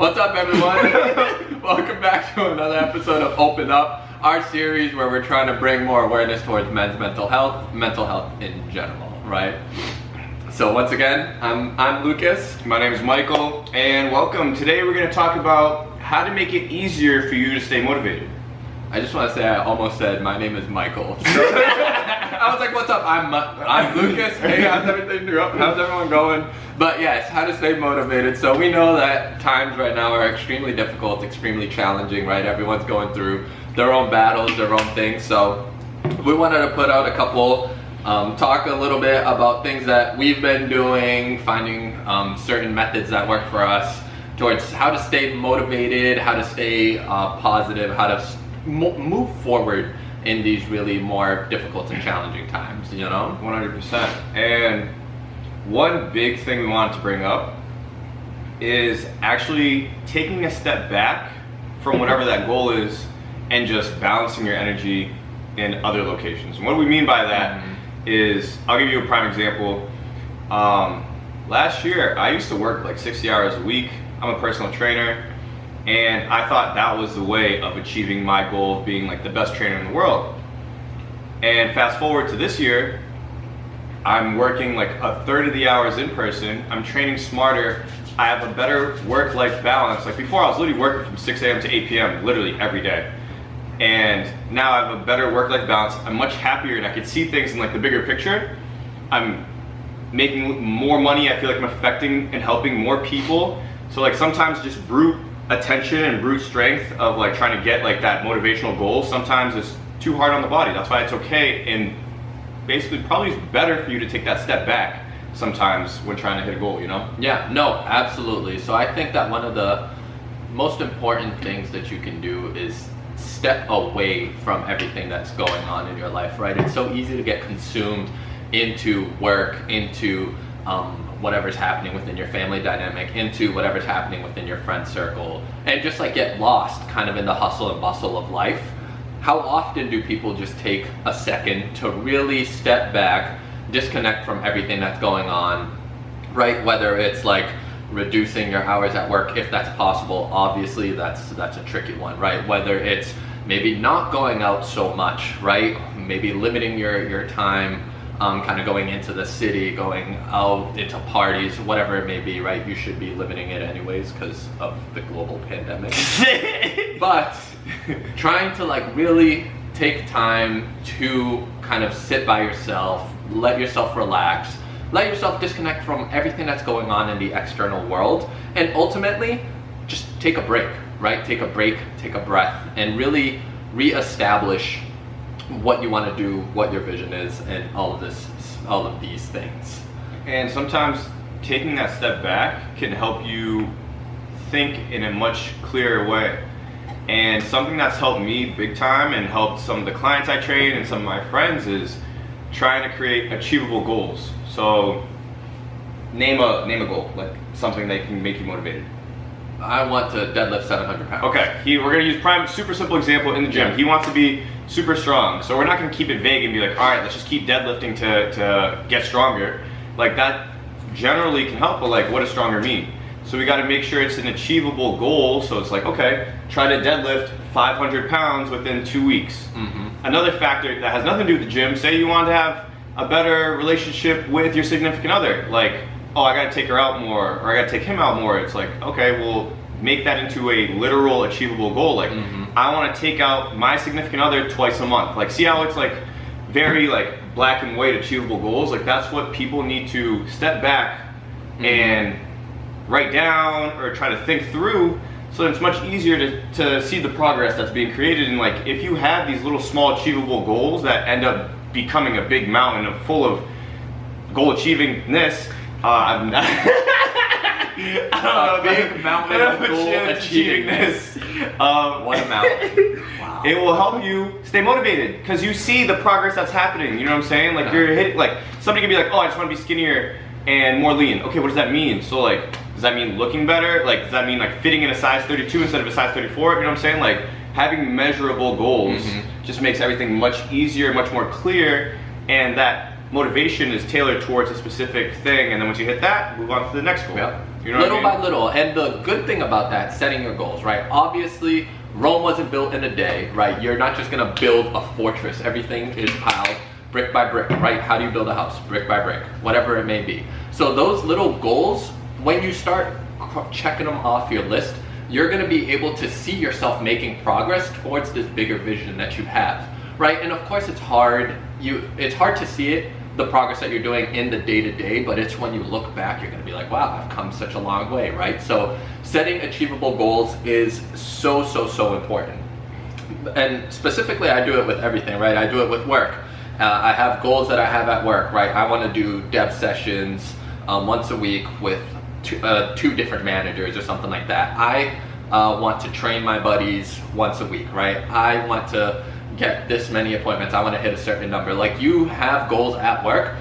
What's up, everyone? Welcome back to another episode of Open Up, our series where we're trying to bring more awareness towards men's mental health in general, right? So once again, I'm Lucas. My name is Michael, and welcome. Today we're going to talk about how to make it easier for you to stay motivated. I just want to say I almost said my name is Michael. I was like, what's up? I'm Lucas. Hey, how's everything? How's everyone going? But yes, how to stay motivated. So we know that times right now are extremely difficult, extremely challenging, right? Everyone's going through their own battles, their own things. So we wanted to put out a couple, talk a little bit about things that we've been doing, finding certain methods that work for us towards how to stay motivated, how to stay positive, how to move forward in these really more difficult and challenging times, you know? 100%. And one big thing we wanted to bring up is actually taking a step back from whatever that goal is and just balancing your energy in other locations. And what we mean by that is, I'll give you a prime example. Last year, I used to work like 60 hours a week. I'm a personal trainer. And I thought that was the way of achieving my goal of being like the best trainer in the world. And fast forward to this year, I'm working like a third of the hours in person. I'm training smarter. I have a better work-life balance. Like before, I was literally working from 6 a.m. to 8 p.m. literally every day. And now I have a better work-life balance. I'm much happier and I can see things in like the bigger picture. I'm making more money. I feel like I'm affecting and helping more people. So like sometimes just brute attention and brute strength of like trying to get like that motivational goal sometimes is too hard on the body. That's why it's okay and basically probably is better for you to take that step back sometimes when trying to hit a goal, you know? Yeah, no, absolutely. So I think that one of the most important things that you can do is step away from everything that's going on in your life, right? It's so easy to get consumed into work, into whatever's happening within your family dynamic, into whatever's happening within your friend circle, and just like get lost kind of in the hustle and bustle of life. How often do people just take a second to really step back, disconnect from everything that's going on, right? Whether it's like reducing your hours at work, if that's possible. Obviously that's a tricky one, right? Whether it's maybe not going out so much, right? Maybe limiting your time, kind of going into the city, going out into parties, whatever it may be, right? You should be limiting it anyways because of the global pandemic. But trying to like really take time to kind of sit by yourself, let yourself relax, let yourself disconnect from everything that's going on in the external world, and ultimately just take a break, right? Take a break, take a breath, and really reestablish what you want to do, what your vision is, and all of these things. And sometimes taking that step back can help you think in a much clearer way. And something that's helped me big time and helped some of the clients I train and some of my friends is trying to create achievable goals. So name a goal, like something that can make you motivated. I want to deadlift 700 pounds. Okay, we're gonna use prime, super simple example in the gym. He wants to be super strong. So we're not gonna keep it vague and be like, all right, let's just keep deadlifting to get stronger. Like that generally can help, but like what does stronger mean? So we gotta make sure it's an achievable goal. So it's like, okay, try to deadlift 500 pounds within 2 weeks. Another factor that has nothing to do with the gym, say you want to have a better relationship with your significant other. Like, oh, I gotta take her out more, or I gotta take him out more. It's like, okay, well, make that into a literal achievable goal. Like, I wanna take out my significant other twice a month. Like, see how it's like very like black and white achievable goals? Like that's what people need to step back and write down or try to think through, so it's much easier to see the progress that's being created. And like, if you have these little small achievable goals that end up becoming a big mountain of full of goal achievingness, I don't know, a big mountain of goal achieving this. What a mountain. Wow. It will help you stay motivated because you see the progress that's happening. You know what I'm saying? Like you're hitting, like somebody can be like, oh, I just want to be skinnier and more lean. Okay, what does that mean? So like, does that mean looking better? Like, does that mean like fitting in a size 32 instead of a size 34? You know what I'm saying? Like having measurable goals just makes everything much easier, much more clear, and that motivation is tailored towards a specific thing, and then once you hit that, move on to the next goal. Yep. You know what I little mean? by little. And the good thing about that, setting your goals, right? Obviously, Rome wasn't built in a day, right? You're not just gonna build a fortress. Everything is piled brick by brick, right? How do you build a house? Brick by brick, whatever it may be. So those little goals, when you start checking them off your list, you're gonna be able to see yourself making progress towards this bigger vision that you have, right? And of course it's hard to see it, the progress that you're doing in the day-to-day, but it's when you look back, you're gonna be like, wow, I've come such a long way, right? So setting achievable goals is so important. And specifically, I do it with everything, right? I do it with work. I have goals that I have at work, right? I wanna do dev sessions once a week with two different managers or something like that. I want to train my buddies once a week, right? I want to get this many appointments. I want to hit a certain number. Like, you have goals at work,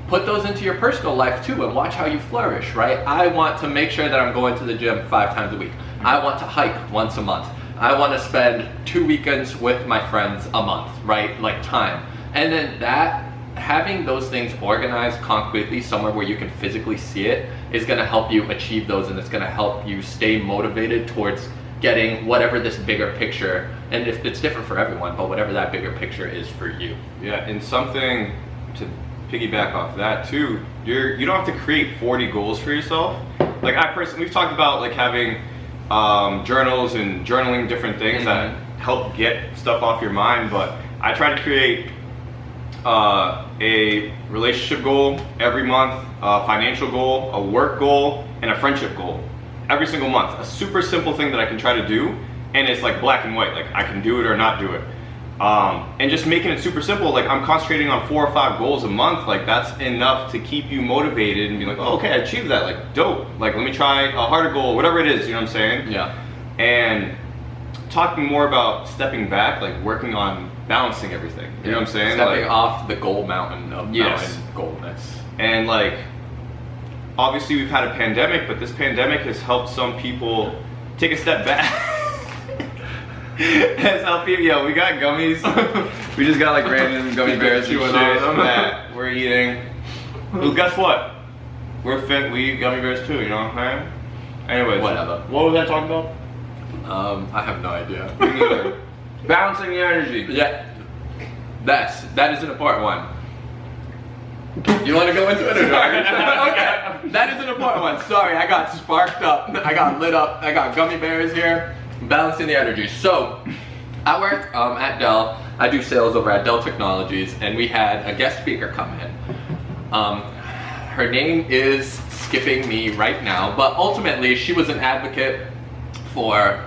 put those into your personal life too and watch how you flourish, right? I want to make sure that I'm going to the gym 5 times a week. I want to hike once a month. I want to spend 2 weekends with my friends a month, right? Like, time. And then having those things organized concretely somewhere where you can physically see it is going to help you achieve those, and it's going to help you stay motivated towards getting whatever this bigger picture, and if it's different for everyone, but whatever that bigger picture is for you. Yeah, and something to piggyback off that too, you don't have to create 40 goals for yourself. Like, I personally, we've talked about like having journals and journaling different things that help get stuff off your mind, but I try to create a relationship goal every month, a financial goal, a work goal, and a friendship goal every single month. A super simple thing that I can try to do, and it's like black and white, like I can do it or not do it. And just making it super simple, like I'm concentrating on 4 or 5 goals a month, like that's enough to keep you motivated and be like, oh, okay, I achieved that, like dope. Like, let me try a harder goal, whatever it is, you know what I'm saying? Yeah. And talking more about stepping back, like working on balancing everything, you know what I'm saying? Stepping like, off the goal mountain of yes, mountain goalness. And like, obviously we've had a pandemic, but this pandemic has helped some people take a step back. Has helped people, we got gummies. We just got like random gummy bears and shit that we're eating. Well, guess what? We're fit, we eat gummy bears too, you know what I'm saying? Anyways. Whatever. What was I talking about? I have no idea. Balancing the energy. Yeah. That is an important one. You want to go into it or not? Okay. That is an important one. Sorry, I got sparked up. I got lit up. I got gummy bears here. Balancing the energy. So, I work at Dell. I do sales over at Dell Technologies, and we had a guest speaker come in. Her name is skipping me right now, but ultimately she was an advocate for,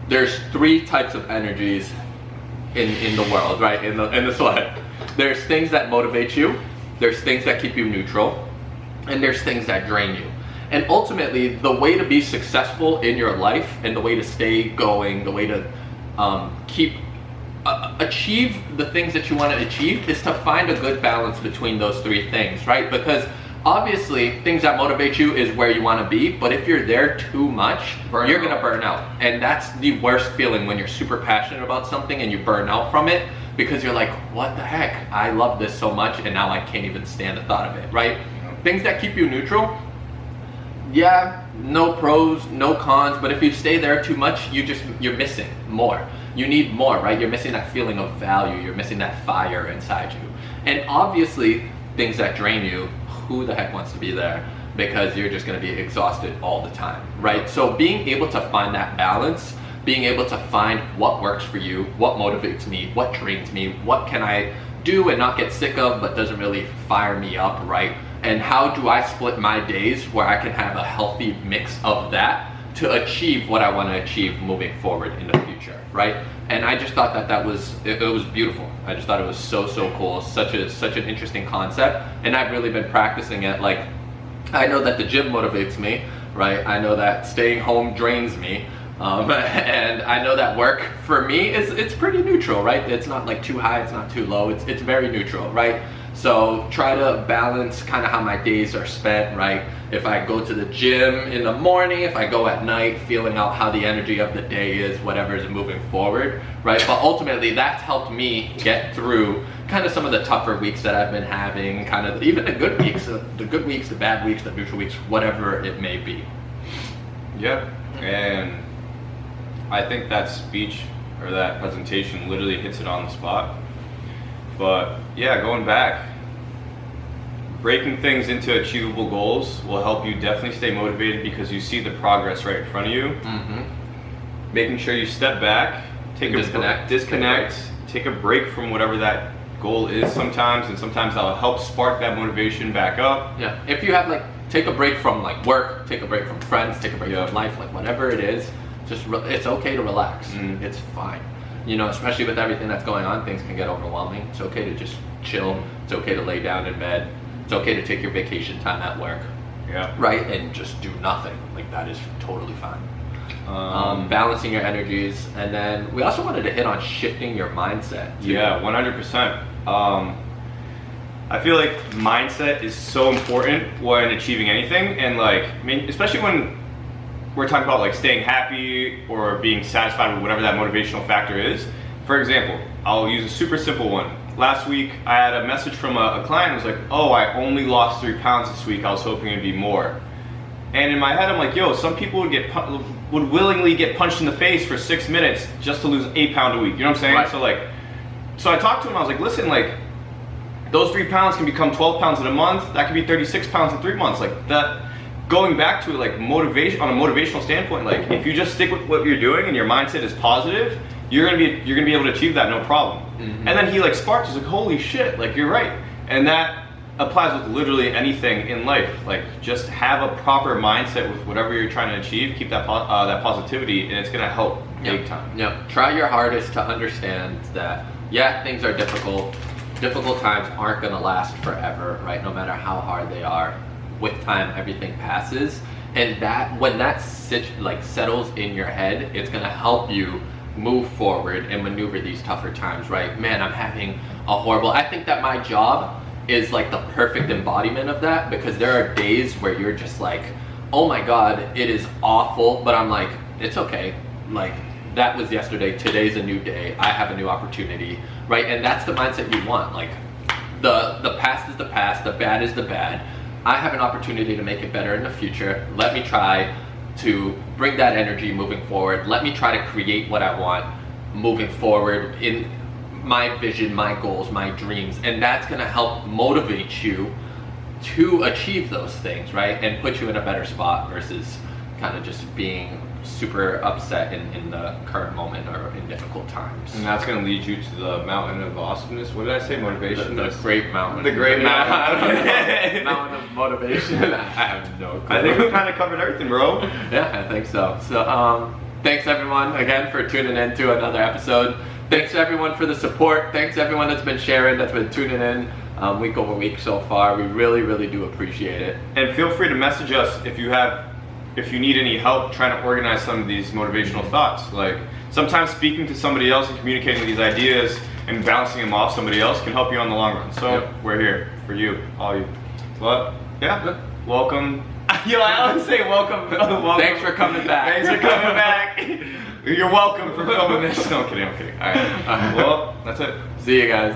there's 3 types of energies in the world, right? In this life. There's things that motivate you, there's things that keep you neutral, and there's things that drain you. And ultimately, the way to be successful in your life and the way to stay going, the way to achieve the things that you want to achieve is to find a good balance between those 3 things, right? Because obviously, things that motivate you is where you want to be, but if you're there too much, you're going to burn out. And that's the worst feeling, when you're super passionate about something and you burn out from it, because you're like, what the heck? I love this so much and now I can't even stand the thought of it, right? Things that keep you neutral, yeah, no pros, no cons, but if you stay there too much, you're missing more. You need more, right? You're missing that feeling of value. You're missing that fire inside you. And obviously, things that drain you, who the heck wants to be there? Because you're just going to be exhausted all the time, right? So being able to find that balance, being able to find what works for you, what motivates me, what drains me, what can I do and not get sick of but doesn't really fire me up, right? And how do I split my days where I can have a healthy mix of that to achieve what I want to achieve moving forward in the future, right? And I just thought that was beautiful. I just thought it was so cool, such an interesting concept, and I've really been practicing it. Like, I know that the gym motivates me, right? I know that staying home drains me, and I know that work for me it's pretty neutral, right? It's not like too high, it's not too low, it's very neutral, right? So try to balance kind of how my days are spent, right? If I go to the gym in the morning, if I go at night, feeling out how the energy of the day is, whatever is moving forward, right? But ultimately, that's helped me get through kind of some of the tougher weeks that I've been having, kind of even the good weeks, the bad weeks, the neutral weeks, whatever it may be. Yeah, and I think that speech or that presentation literally hits it on the spot. But yeah, going back, breaking things into achievable goals will help you definitely stay motivated because you see the progress right in front of you. Making sure you step back, take a disconnect, take a break from whatever that goal is sometimes, and sometimes that'll help spark that motivation back up. Yeah, if you have like, take a break from like work, take a break from friends, take a break from life, like whatever it is, just it's okay to relax. It's fine. You know, especially with everything that's going on, things can get overwhelming. It's okay to just chill. It's okay to lay down in bed. It's okay to take your vacation time at work. Yeah. Right, and just do nothing. Like that is totally fine. Balancing your energies, and then we also wanted to hit on shifting your mindset too. Yeah, 100%. I feel like mindset is so important when achieving anything, and like, I mean, especially when we're talking about like staying happy or being satisfied with whatever that motivational factor is. For example, I'll use a super simple one. Last week, I had a message from a client who was like, "Oh, I only lost 3 pounds this week. I was hoping it'd be more." And in my head, I'm like, "Yo, some people would willingly get punched in the face for 6 minutes just to lose 8 pounds a week." You know what I'm saying? Right. So I talked to him. I was like, "Listen, like, those 3 pounds can become 12 pounds in a month. That could be 36 pounds in 3 months. Like that." Going back to it, like motivation on a motivational standpoint, like if you just stick with what you're doing and your mindset is positive, you're gonna be able to achieve that no problem. And then he like sparked. He's like, "Holy shit! Like you're right." And that applies with literally anything in life. Like just have a proper mindset with whatever you're trying to achieve. Keep that that positivity, and it's gonna help big time. Yeah. Try your hardest to understand that. Yeah, things are difficult. Difficult times aren't gonna last forever, right? No matter how hard they are. With time, everything passes, and that when that settles in your head, it's gonna help you move forward and maneuver these tougher times, right? Man, I'm having a horrible. I think that my job is like the perfect embodiment of that, because there are days where you're just like, oh my god, it is awful, but I'm like, it's okay. Like that was yesterday. Today's a new day. I have a new opportunity, right? And that's the mindset you want. Like the past is the past. The bad is the bad. I have an opportunity to make it better in the future. Let me try to bring that energy moving forward. Let me try to create what I want moving forward in my vision, my goals, my dreams. And that's gonna help motivate you to achieve those things, right? And put you in a better spot versus kind of just being super upset in the current moment or in difficult times. And that's going to lead you to the mountain of awesomeness. What did I say? Motivation? The great mountain. The great mountain. Mountain of motivation. I have no clue. I think we kind of covered everything, bro. Yeah, I think so. So, thanks everyone again for tuning in to another episode. Thanks everyone for the support. Thanks everyone that's been sharing, that's been tuning in week over week so far. We really, really do appreciate it. And feel free to message us if you need any help trying to organize some of these motivational thoughts. Like sometimes speaking to somebody else and communicating these ideas and bouncing them off somebody else can help you on the long run. So we're here for you, all you. But yeah, welcome. Yo, I always say welcome. Thanks for coming back. Thanks for coming back. You're welcome for filming this. No, I'm kidding. All right. Well, that's it. See you guys.